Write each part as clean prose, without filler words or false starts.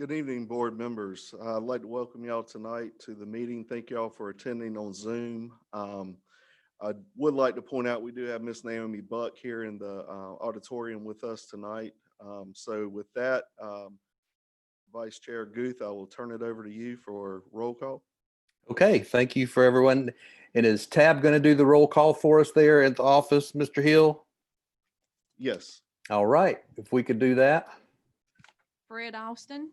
Good evening, board members. I'd like to welcome y'all tonight to the meeting. Thank y'all for attending on Zoom. I would like to point out, we do have Miss Naomi Buck here in the auditorium with us tonight. So with that, Vice Chair Guth, I will turn it over to you for roll call. Okay, thank you for everyone. And is Tab going to do the roll call for us there at the office, Mr. Hill? Yes. All right, if we could do that. Fred Austin,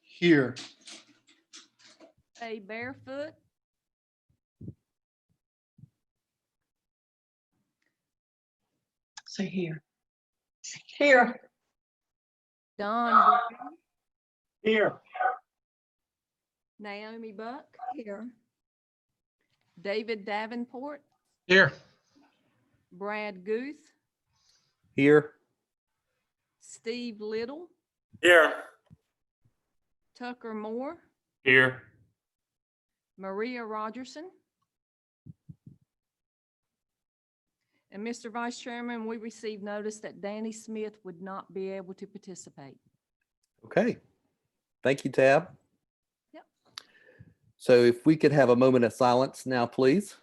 Here. A Barefoot, Say here. Here. Don Brown, Here. Naomi Buck, Here. David Davenport, Here. Brad Guth, Here. Steve Little, Here. Tucker Moore, Here. Maria Rogerson. And Mr. Vice Chairman, we received notice that Danny Smith would not be able to participate. Okay, thank you, Tab. Yep. So if we could have a moment of silence now, please.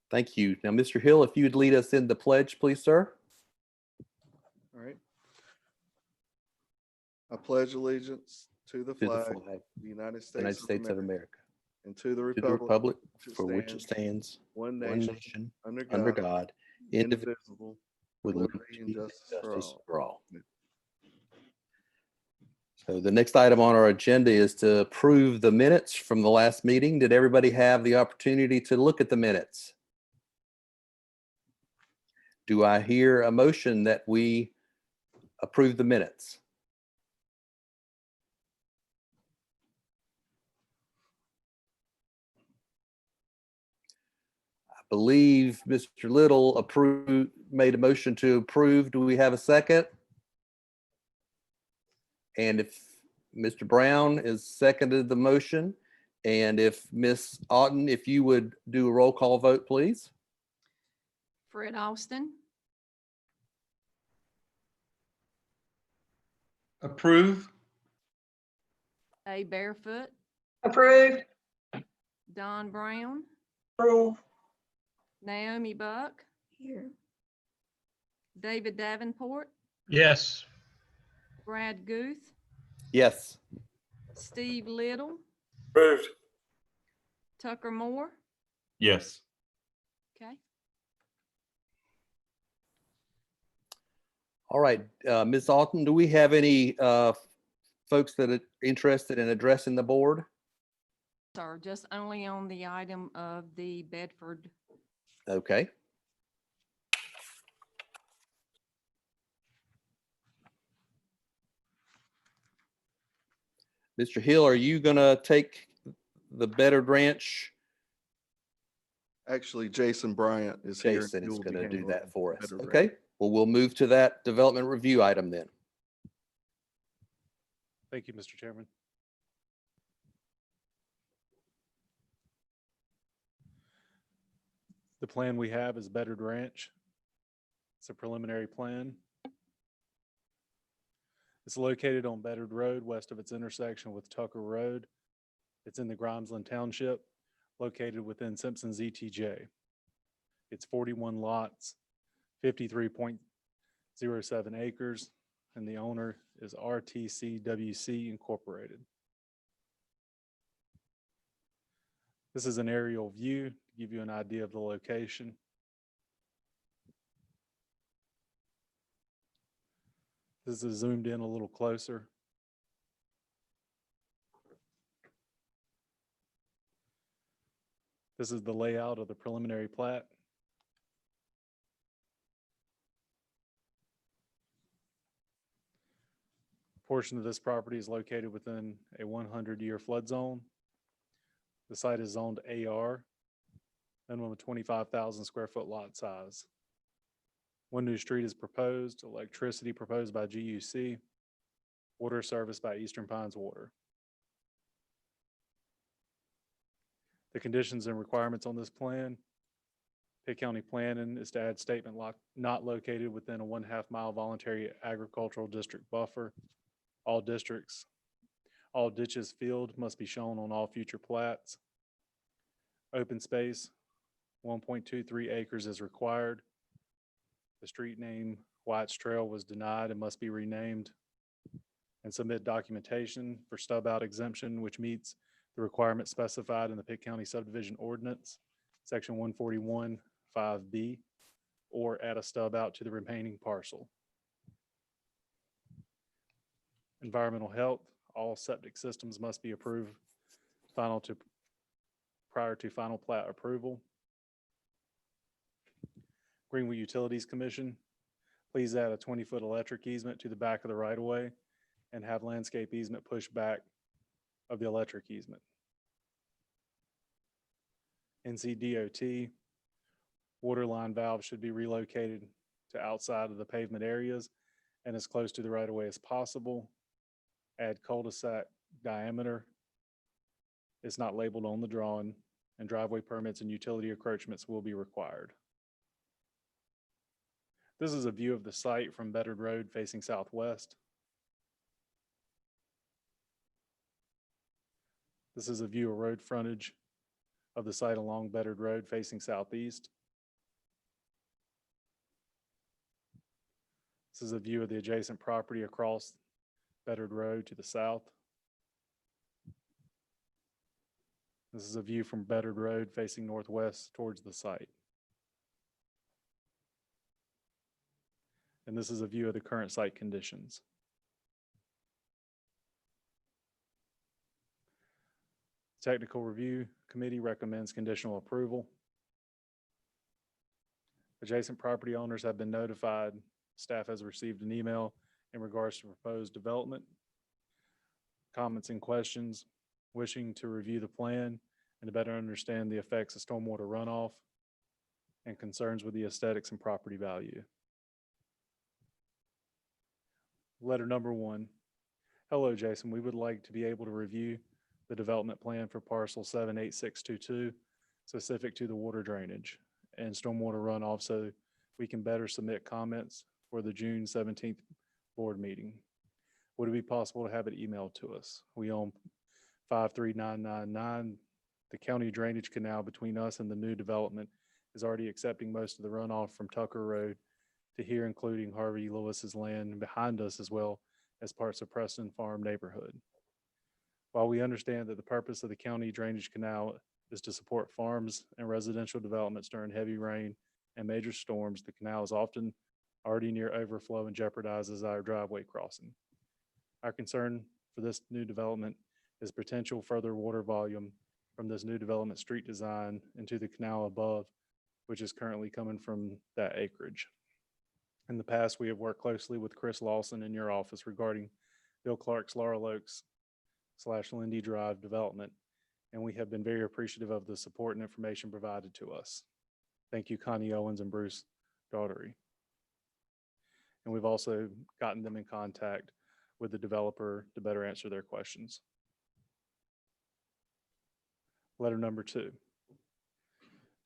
Thank you. Now, Mr. Hill, if you would lead us in the pledge, please, sir. All right. I pledge allegiance to the To the flag flag of the United United States of America, America, and to the to the republic for which it stands, stands, one one nation, nation, under under God, God, indivisible, indivisible, with liberty liberty and justice for all. for all. So the next item on our agenda is to approve the minutes from the last meeting. Did everybody have the opportunity to look at the minutes? Do I hear a motion that we approve the minutes? I believe Mr. Little made a motion to approve. Do we have a second? And if Mr. Brown has seconded the motion, and if Ms. Otten, if you would do a roll call vote, please. Fred Austin, Approve. A Barefoot, Approved. Don Brown, Approve. Naomi Buck, Here. David Davenport, Yes. Brad Guth, Yes. Steve Little, Approved. Tucker Moore. Yes. Okay. All right, Ms. Alton, do we have any folks that are interested in addressing the board? Sir, just only on the item of the Bedford. Okay. Mr. Hill, are you gonna take the Bedford Ranch? Actually, Jason Bryant is here. Jason He is will be gonna do handling that for us. Better Ranch. Okay, well, we'll move to that development review item then. Thank you, Mr. Chairman. The plan we have is Bedford Ranch. It's a preliminary plan. It's located on Bedford Road, west of its intersection with Tucker Road. It's in the Grimesland Township, located within Simpson's ETJ. It's 41 lots, 53.07 acres, and the owner is RTCWC Incorporated. This is an aerial view to give you an idea of the location. This is zoomed in a little closer. This is the layout of the preliminary plat. A portion of this property is located within a 100-year flood zone. The site is zoned AR, minimum of 25,000 square foot lot size. One new street is proposed, electricity proposed by GUC, water service by Eastern Pines Water. The conditions and requirements on this plan. Pitt County Planning is to add statement not located within a 1/2 mile voluntary agricultural district buffer. All ditches filled must be shown on all future plats. Open space, 1.23 acres is required. The street name White's Trail was denied and must be renamed. And submit documentation for stub out exemption, which meets the requirement specified in the Pitt County Subdivision Ordinance, Section 141, 5B, or add a stub out to the remaining parcel. Environmental health, all septic systems must be approved prior to final plat approval. Greenwood Utilities Commission, please add a 20-foot electric easement to the back of the right-of-way and have landscape easement pushed back of the electric easement. NCDOT, water line valves should be relocated to outside of the pavement areas and as close to the right-of-way as possible. Add cul-de-sac diameter. It's not labeled on the drawing, and driveway permits and utility encroachments will be required. This is a view of the site from Bedard Road facing southwest. This is a view of road frontage of the site along Bedard Road facing southeast. This is a view of the adjacent property across Bedard Road to the south. This is a view from Bedard Road facing northwest towards the site. And this is a view of the current site conditions. Technical Review Committee recommends conditional approval. Adjacent property owners have been notified. Staff has received an email in regards to proposed development. Comments and questions, wishing to review the plan and to better understand the effects of stormwater runoff and concerns with the aesthetics and property value. Letter number 1. Hello, Jason. We would like to be able to review the development plan for parcel 78622 specific to the water drainage and stormwater runoff so we can better submit comments for the June 17th board meeting. Would it be possible to have it emailed to us? We own 53999. The county drainage canal between us and the new development is already accepting most of the runoff from Tucker Road to here, including Harvey Lewis's land behind us, as well as parts of Preston Farm neighborhood. While we understand that the purpose of the county drainage canal is to support farms and residential developments during heavy rain and major storms, the canal is often already near overflow and jeopardizes our driveway crossing. Our concern for this new development is potential further water volume from this new development street design into the canal above, which is currently coming from that acreage. In the past, we have worked closely with Chris Lawson in your office regarding Bill Clark's Laurel Oaks / Lindy Drive development, and we have been very appreciative of the support and information provided to us. Thank you, Connie Owens and Bruce Daughtery. And we've also gotten them in contact with the developer to better answer their questions. Letter number 2.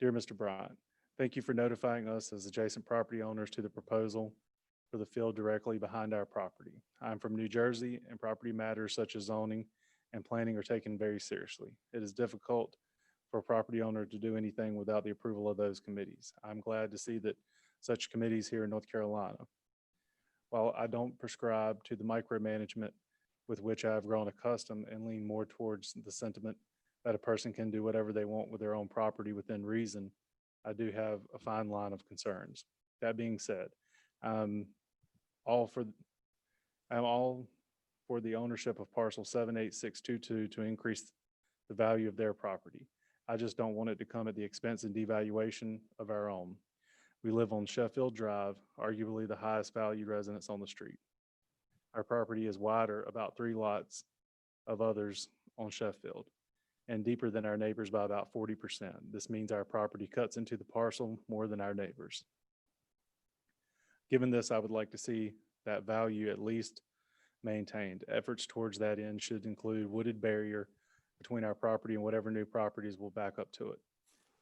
Dear Mr. Bryant, thank you for notifying us as adjacent property owners to the proposal for the field directly behind our property. I'm from New Jersey, and property matters such as zoning and planning are taken very seriously. It is difficult for a property owner to do anything without the approval of those committees. I'm glad to see that such committees here in North Carolina. While I don't prescribe to the micromanagement with which I have grown accustomed and lean more towards the sentiment that a person can do whatever they want with their own property within reason, I do have a fine line of concerns. That being said, I'm all for the ownership of parcel 78622 to increase the value of their property. I just don't want it to come at the expense and devaluation of our own. We live on Sheffield Drive, arguably the highest valued residence on the street. Our property is wider about 3 lots of others on Sheffield, and deeper than our neighbors by about 40%. This means our property cuts into the parcel more than our neighbors. Given this, I would like to see that value at least maintained. Efforts towards that end should include wooded barrier between our property and whatever new properties will back up to it.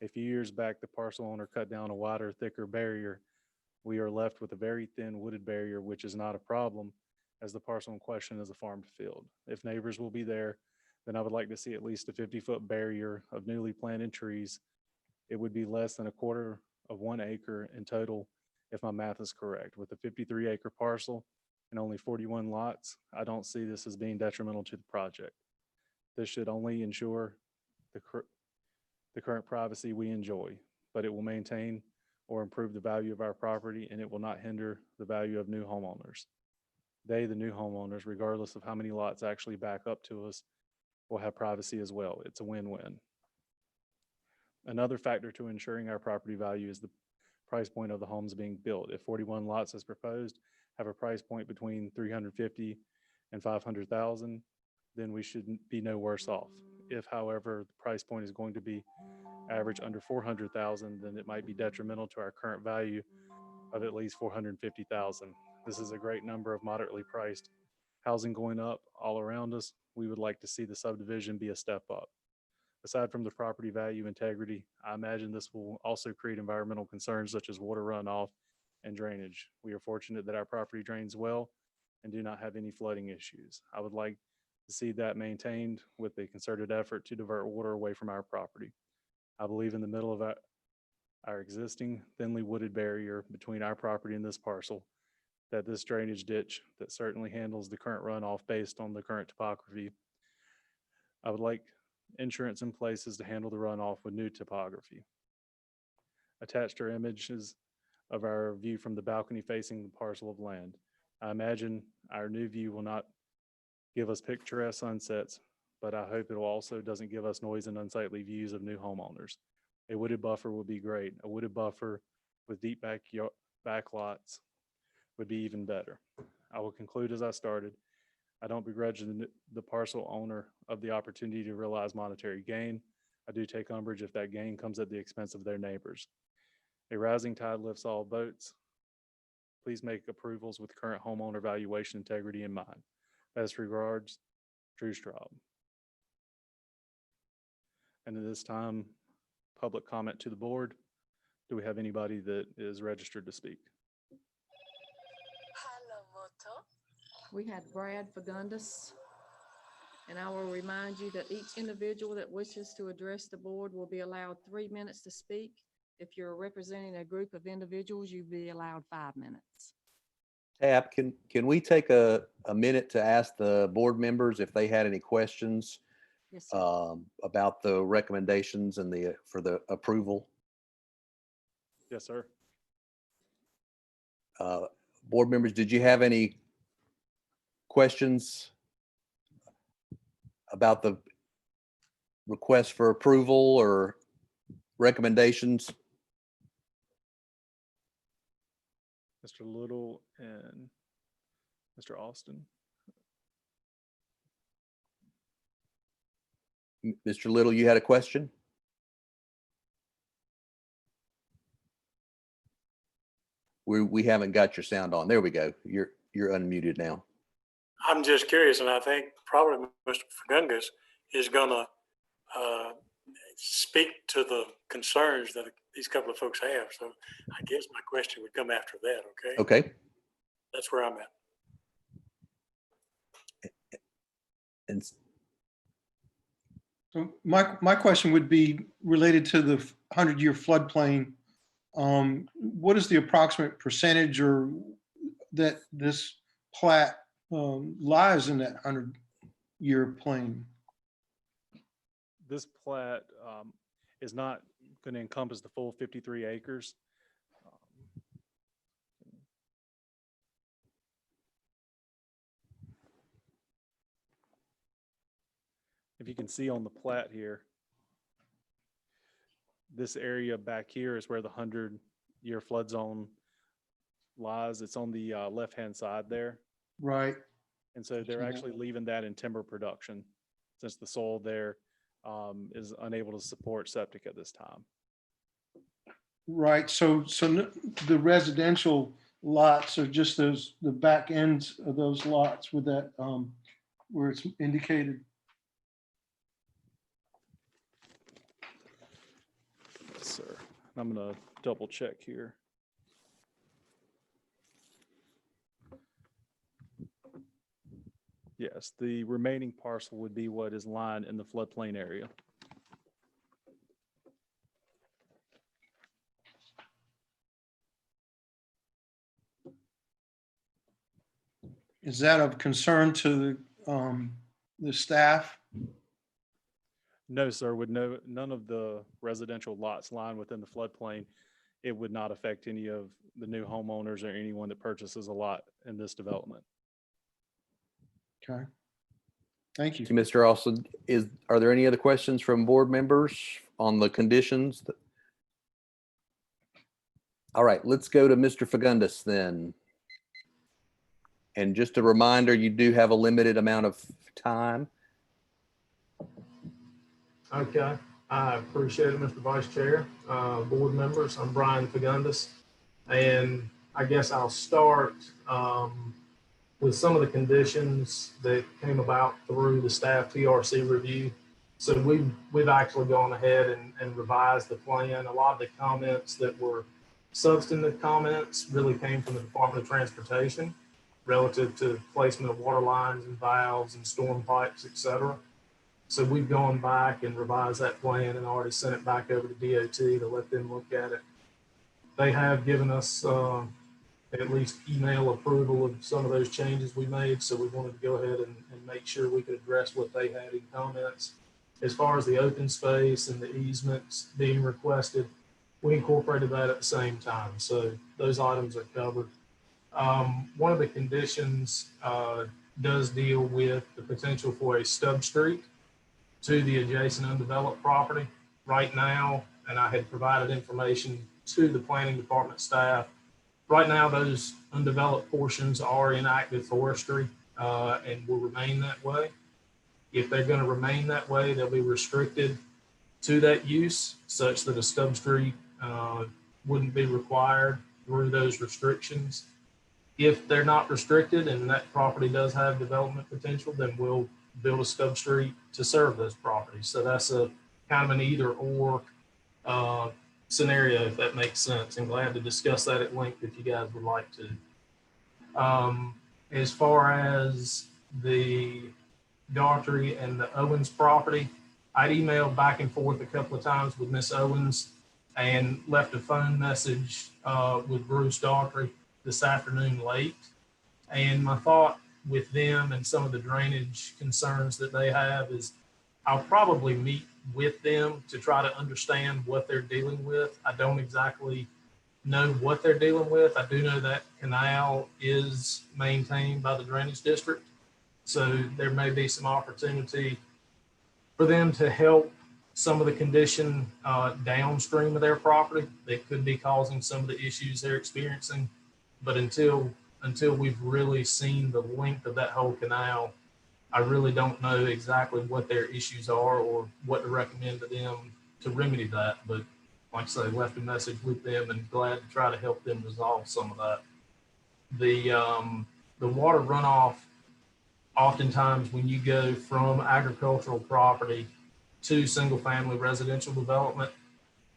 A few years back, the parcel owner cut down a wider, thicker barrier. We are left with a very thin wooded barrier, which is not a problem, as the parcel in question is a farmed field. If neighbors will be there, then I would like to see at least a 50-foot barrier of newly planted trees. It would be less than a quarter of 1 acre in total, if my math is correct. With a 53-acre parcel and only 41 lots, I don't see this as being detrimental to the project. This should only ensure the current privacy we enjoy, but it will maintain or improve the value of our property, and it will not hinder the value of new homeowners. They, the new homeowners, regardless of how many lots actually back up to us, will have privacy as well. It's a win-win. Another factor to ensuring our property value is the price point of the homes being built. If 41 lots as proposed have a price point between 350 and 500,000, then we should be no worse off. If, however, the price point is going to be average under 400,000, then it might be detrimental to our current value of at least 450,000. This is a great number of moderately priced housing going up all around us. We would like to see the subdivision be a step up. Aside from the property value integrity, I imagine this will also create environmental concerns such as water runoff and drainage. We are fortunate that our property drains well and do not have any flooding issues. I would like to see that maintained with a concerted effort to divert water away from our property. I believe in the middle of our existing thinly wooded barrier between our property and this parcel, that this drainage ditch that certainly handles the current runoff based on the current topography. I would like insurance in places to handle the runoff with new topography. Attached are images of our view from the balcony facing the parcel of land. I imagine our new view will not give us picturesque sunsets, but I hope it also doesn't give us noise and unsightly views of new homeowners. A wooded buffer would be great. A wooded buffer with deep back lots would be even better. I will conclude as I started. I don't begrudge the parcel owner of the opportunity to realize monetary gain. I do take umbrage if that gain comes at the expense of their neighbors. A rising tide lifts all boats. Please make approvals with current homeowner valuation integrity in mind. Best regards, Drew Straub. And at this time, public comment to the board. Do we have anybody that is registered to speak? We had Brad Fagundes. And I will remind you that each individual that wishes to address the board will be allowed 3 minutes to speak. If you're representing a group of individuals, you'll be allowed 5 minutes. Tab, can we take a minute to ask the board members if they had any questions Yes, sir. about the recommendations and for the approval? Yes, sir. Board members, did you have any questions about the request for approval or recommendations? Mr. Little and Mr. Austin. Mr. Little, you had a question? We haven't got your sound on. There we go. You're unmuted now. I'm just curious, and I think probably Mr. Fagundes is gonna speak to the concerns that these couple of folks have. So I guess my question would come after that, okay? Okay. That's where I'm at. And So my question would be related to the 100-year floodplain. What is the approximate percentage or that this plat lies in that 100-year plain? This plat is not going to encompass the full 53 acres. If you can see on the plat here, this area back here is where the 100-year flood zone lies. It's on the left-hand side there. Right. And so they're actually leaving that in timber production since the soil there is unable to support septic at this time. Right, so the residential lots are just those, the back ends of those lots with that, where it's indicated. Yes, sir. I'm gonna double check here. Yes, the remaining parcel would be what is lined in the floodplain area. Is that of concern to the staff? No, sir, with none of the residential lots lying within the floodplain, it would not affect any of the new homeowners or anyone that purchases a lot in this development. Okay. Thank you. Thank you, Mr. Austin. Are there any other questions from board members on the conditions? All right, let's go to Mr. Fagundes then. And just a reminder, you do have a limited amount of time. Okay, I appreciate it, Mr. Vice Chair, board members. I'm Brian Fagundes. And I guess I'll start with some of the conditions that came about through the staff TRC review. So we've actually gone ahead and revised the plan. A lot of the comments that were substantive comments really came from the Department of Transportation relative to placement of water lines and valves and storm pipes, et cetera. So we've gone back and revised that plan and already sent it back over to DOT to let them look at it. They have given us at least email approval of some of those changes we made. So we wanted to go ahead and make sure we could address what they had in comments. As far as the open space and the easements being requested, we incorporated that at the same time. So those items are covered. One of the conditions does deal with the potential for a stub street to the adjacent undeveloped property. Right now, and I had provided information to the planning department staff, right now those undeveloped portions are in active forestry and will remain that way. If they're going to remain that way, they'll be restricted to that use such that a stub street wouldn't be required through those restrictions. If they're not restricted and that property does have development potential, then we'll build a stub street to serve those properties. So that's a kind of an either or scenario, if that makes sense. And glad to discuss that at length if you guys would like to. As far as the Daughtry and the Owens property, I'd emailed back and forth a couple of times with Miss Owens and left a phone message with Bruce Daughtry this afternoon late. And my thought with them and some of the drainage concerns that they have is I'll probably meet with them to try to understand what they're dealing with. I don't exactly know what they're dealing with. I do know that canal is maintained by the drainage district. So there may be some opportunity for them to help some of the condition downstream of their property that could be causing some of the issues they're experiencing. But until we've really seen the length of that whole canal, I really don't know exactly what their issues are or what to recommend to them to remedy that. But like I say, left a message with them and glad to try to help them resolve some of that. The water runoff, oftentimes when you go from agricultural property to single family residential development,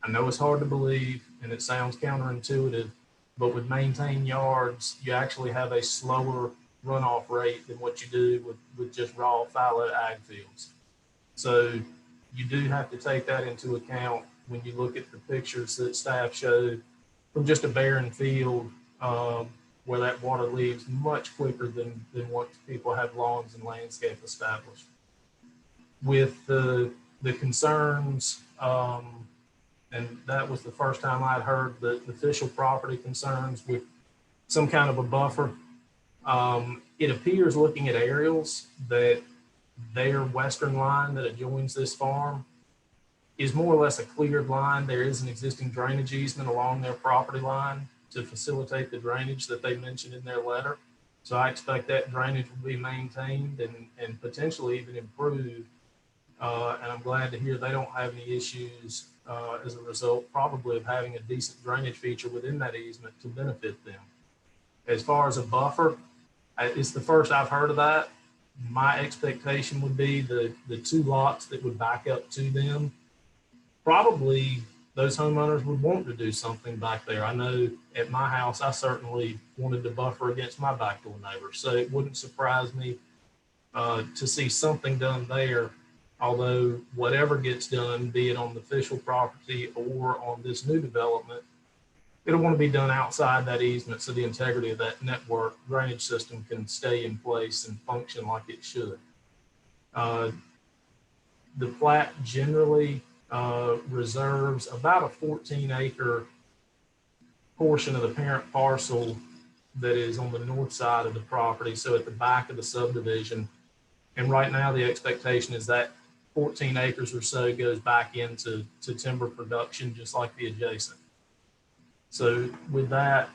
I know it's hard to believe and it sounds counterintuitive, but with maintained yards, you actually have a slower runoff rate than what you do with just raw fallow ag fields. So you do have to take that into account when you look at the pictures that staff showed from just a barren field where that water leaves much quicker than what people have lawns and landscape established. With the concerns, and that was the first time I'd heard the official property concerns with some kind of a buffer. It appears looking at aerials that their western line that adjoins this farm is more or less a cleared line. There is an existing drainage easement along their property line to facilitate the drainage that they mentioned in their letter. So I expect that drainage will be maintained and potentially even improved And I'm glad to hear they don't have any issues as a result, probably of having a decent drainage feature within that easement to benefit them. As far as a buffer, it's the first I've heard of that. My expectation would be the two lots that would back up to them. Probably those homeowners would want to do something back there. I know at my house, I certainly wanted to buffer against my back door neighbor. So it wouldn't surprise me to see something done there. Although whatever gets done, be it on the official property or on this new development, it'll want to be done outside that easement so the integrity of that network drainage system can stay in place and function like it should. The plat generally reserves about a 14-acre portion of the parent parcel that is on the north side of the property, so at the back of the subdivision. And right now, the expectation is that 14 acres or so goes back into timber production, just like the adjacent. So with that,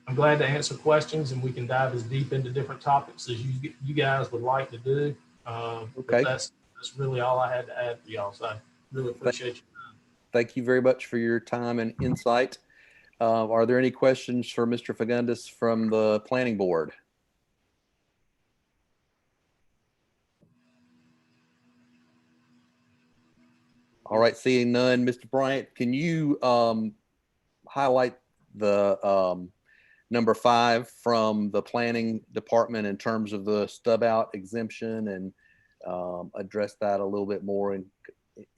I'm glad to answer questions, and we can dive as deep into different topics as you guys would like to do. Okay. But that's really all I had to add for y'all. So I really appreciate you. Thank you very much for your time and insight. Are there any questions for Mr. Fagundes from the planning board? All right, seeing none, Mr. Bryant, can you highlight the number 5 from the planning department in terms of the stub out exemption and address that a little bit more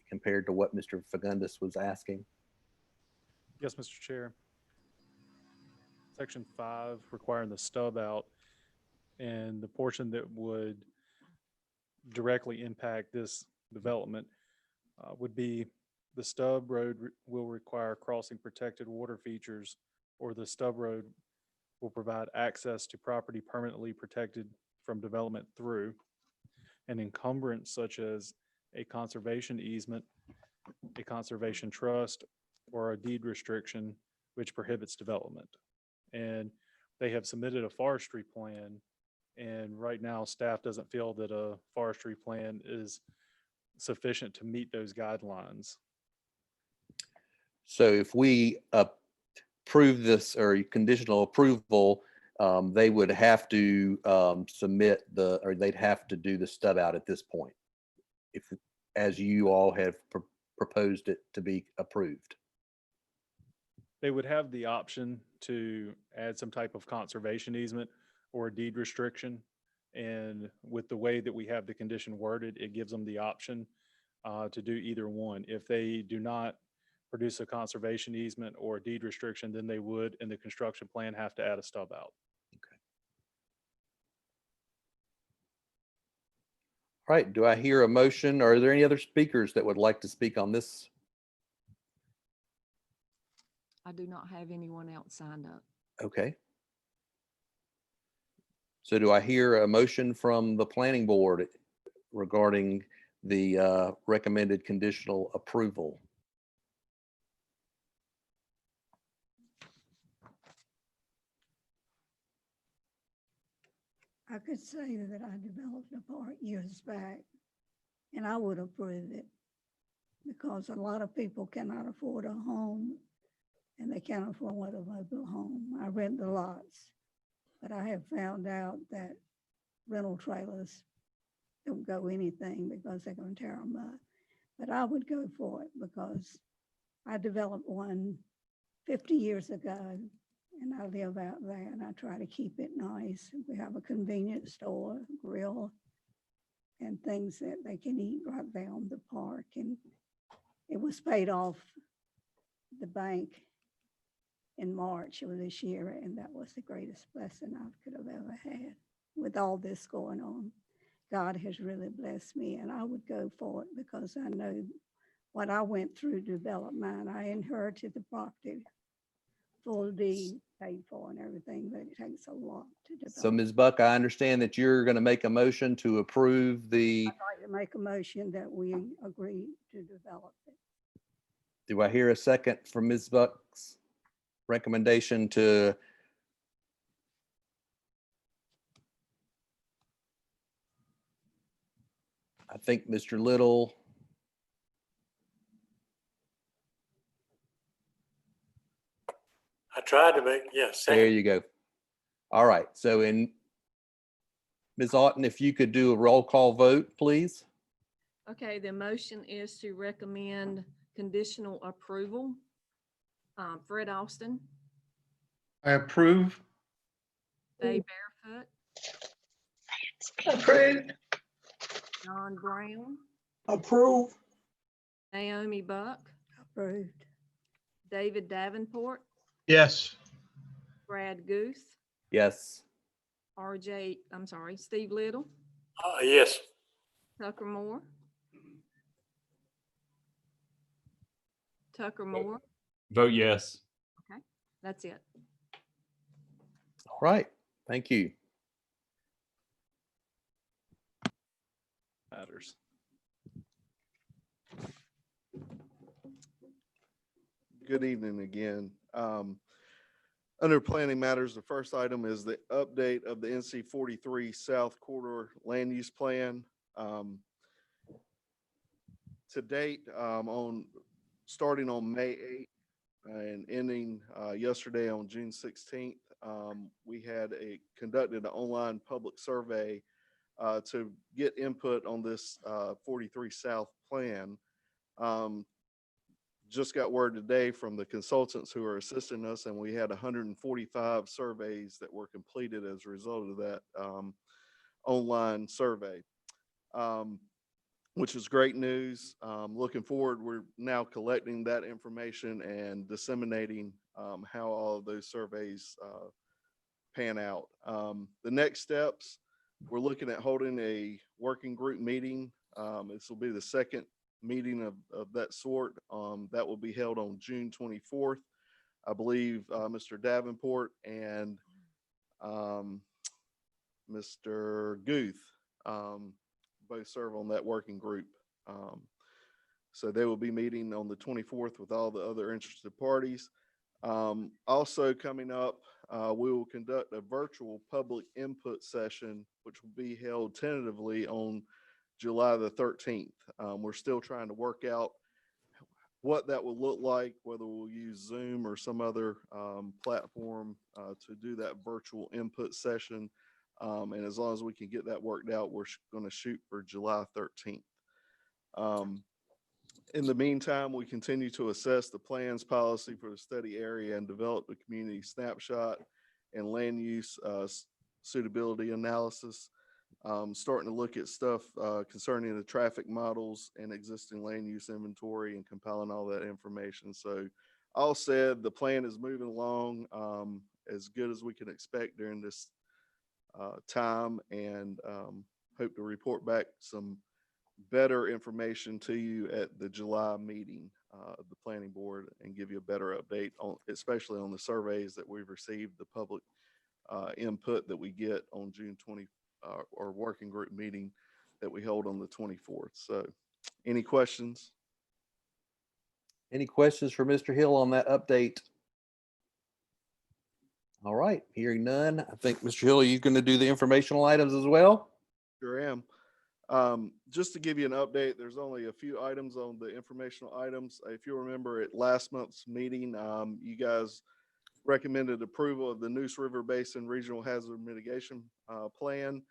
compared to what Mr. Fagundes was asking? Yes, Mr. Chair. Section 5 requiring the stub out, and the portion that would directly impact this development would be the stub road will require crossing protected water features, or the stub road will provide access to property permanently protected from development through an encumbrance such as a conservation easement, a conservation trust, or a deed restriction which prohibits development. And they have submitted a forestry plan, and right now staff doesn't feel that a forestry plan is sufficient to meet those guidelines. So if we approve this or conditional approval, they would have to submit or they'd have to do the stub out at this point, if, as you all have proposed it to be approved. They would have the option to add some type of conservation easement or a deed restriction. And with the way that we have the condition worded, it gives them the option to do either one. If they do not produce a conservation easement or a deed restriction, then they would, in the construction plan, have to add a stub out. All right, do I hear a motion? Or are there any other speakers that would like to speak on this? I do not have anyone else signed up. Okay. So do I hear a motion from the planning board regarding the recommended conditional approval? I could say that I developed a park years back, and I would approve it because a lot of people cannot afford a home, and they can't afford a mobile home. I rent the lots, but I have found out that rental trailers don't go anything because they're going to tear them up. But I would go for it because I developed one 50 years ago, and I live out there, and I try to keep it nice. We have a convenience store, grill, and things that they can eat right there on the park. And it was paid off the bank in March of this year, and that was the greatest blessing I could have ever had. With all this going on, God has really blessed me, and I would go for it because I know what I went through to develop mine. I inherited the property, full deed paid for and everything, but it takes a lot to develop. So Ms. Buck, I understand that you're going to make a motion to approve the, I'd like to make a motion that we agree to develop it. do I hear a second from Ms. Buck's recommendation to I think Mr. Little. I tried to make, yes. There you go. All right. So Ms. Otten, if you could do a roll call vote, please. Okay, the motion is to recommend conditional approval. Fred Austin, I approve. Dave Barefoot, Approved. John Brown, Approve. Naomi Buck, Approved. David Davenport, Yes. Brad Guth, Yes. Steve Little, Yes. Tucker Moore. Tucker Moore, Vote yes. that's it. All right. Thank you. Matters. Good evening again. Under planning matters, the first item is the update of the NC 43 South Corridor Land Use Plan. To date, starting on May 8th and ending yesterday on June 16th, we had conducted an online public survey to get input on this 43 South plan. Just got word today from the consultants who are assisting us, and we had 145 surveys that were completed as a result of that online survey, which is great news. Looking forward, we're now collecting that information and disseminating how all of those surveys pan out. The next steps, we're looking at holding a working group meeting. This will be the second meeting of that sort. That will be held on June 24th. I believe Mr. Davenport and Mr. Guth both serve on that working group. So they will be meeting on the 24th with all the other interested parties. Also coming up, we will conduct a virtual public input session, which will be held tentatively on July the 13th. We're still trying to work out what that will look like, whether we'll use Zoom or some other platform to do that virtual input session. And as long as we can get that worked out, we're going to shoot for July 13th. In the meantime, we continue to assess the plans policy for the study area and develop the community snapshot and land use suitability analysis. Starting to look at stuff concerning the traffic models and existing land use inventory and compiling all that information. So all said, the plan is moving along as good as we can expect during this time, and hope to report back some better information to you at the July meeting of the planning board and give you a better update on, especially on the surveys that we've received, the public input that we get on June 20 or working group meeting that we hold on the 24th. So any questions? Any questions for Mr. Hill on that update? All right, hearing none. I think, Mr. Hill, are you going to do the informational items as well? Sure am. Just to give you an update, there's only a few items on the informational items. If you remember at last month's meeting, you guys recommended approval of the Neuse River Basin Regional Hazard Mitigation Plan.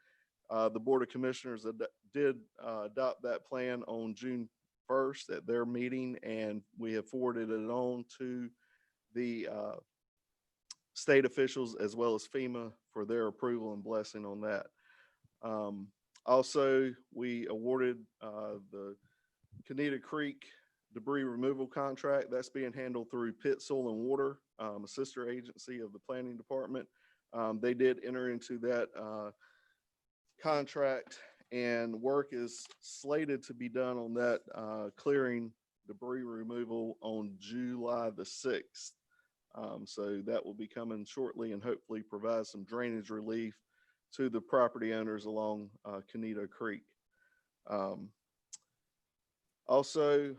The Board of Commissioners did adopt that plan on June 1st at their meeting, and we have forwarded it on to the state officials as well as FEMA for their approval and blessing on that. Also, we awarded the Canita Creek debris removal contract. That's being handled through Pitt Soil and Water, a sister agency of the planning department. They did enter into that contract, and work is slated to be done on that clearing debris removal on July the 6th. So that will be coming shortly and hopefully provide some drainage relief to the property owners along Canita Creek. Also,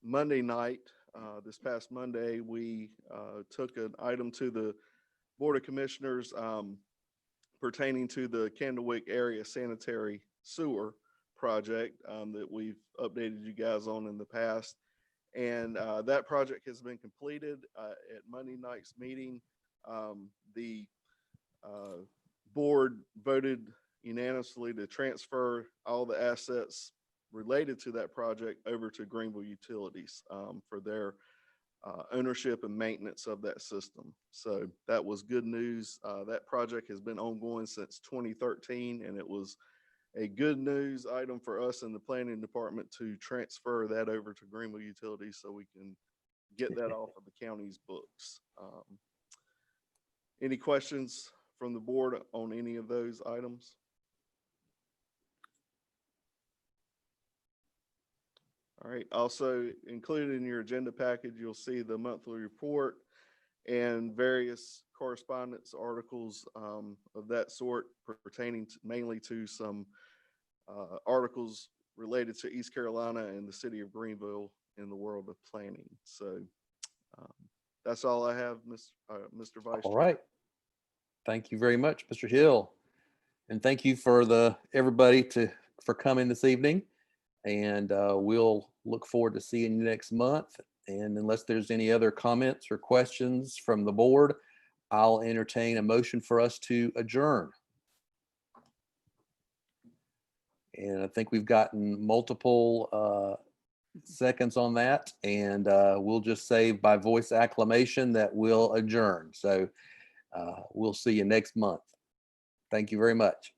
Monday night, this past Monday, we took an item to the Board of Commissioners pertaining to the Candlewick area sanitary sewer project that we've updated you guys on in the past. And that project has been completed at Monday night's meeting. The board voted unanimously to transfer all the assets related to that project over to Greenville Utilities for their ownership and maintenance of that system. So that was good news. That project has been ongoing since 2013, and it was a good news item for us in the planning department to transfer that over to Greenville Utilities so we can get that off of the county's books. Any questions from the board on any of those items? All right, also included in your agenda package, you'll see the monthly report and various correspondence articles of that sort pertaining mainly to some articles related to East Carolina and the city of Greenville in the world of planning. So that's all I have, Mr. Vice All Chair. right. Thank you very much, Mr. Hill. And thank you for everybody for coming this evening. And we'll look forward to seeing you next month. And unless there's any other comments or questions from the board, I'll entertain a motion for us to adjourn. And I think we've gotten multiple seconds on that. And we'll just say by voice acclamation that we'll adjourn. So we'll see you next month. Thank you very much.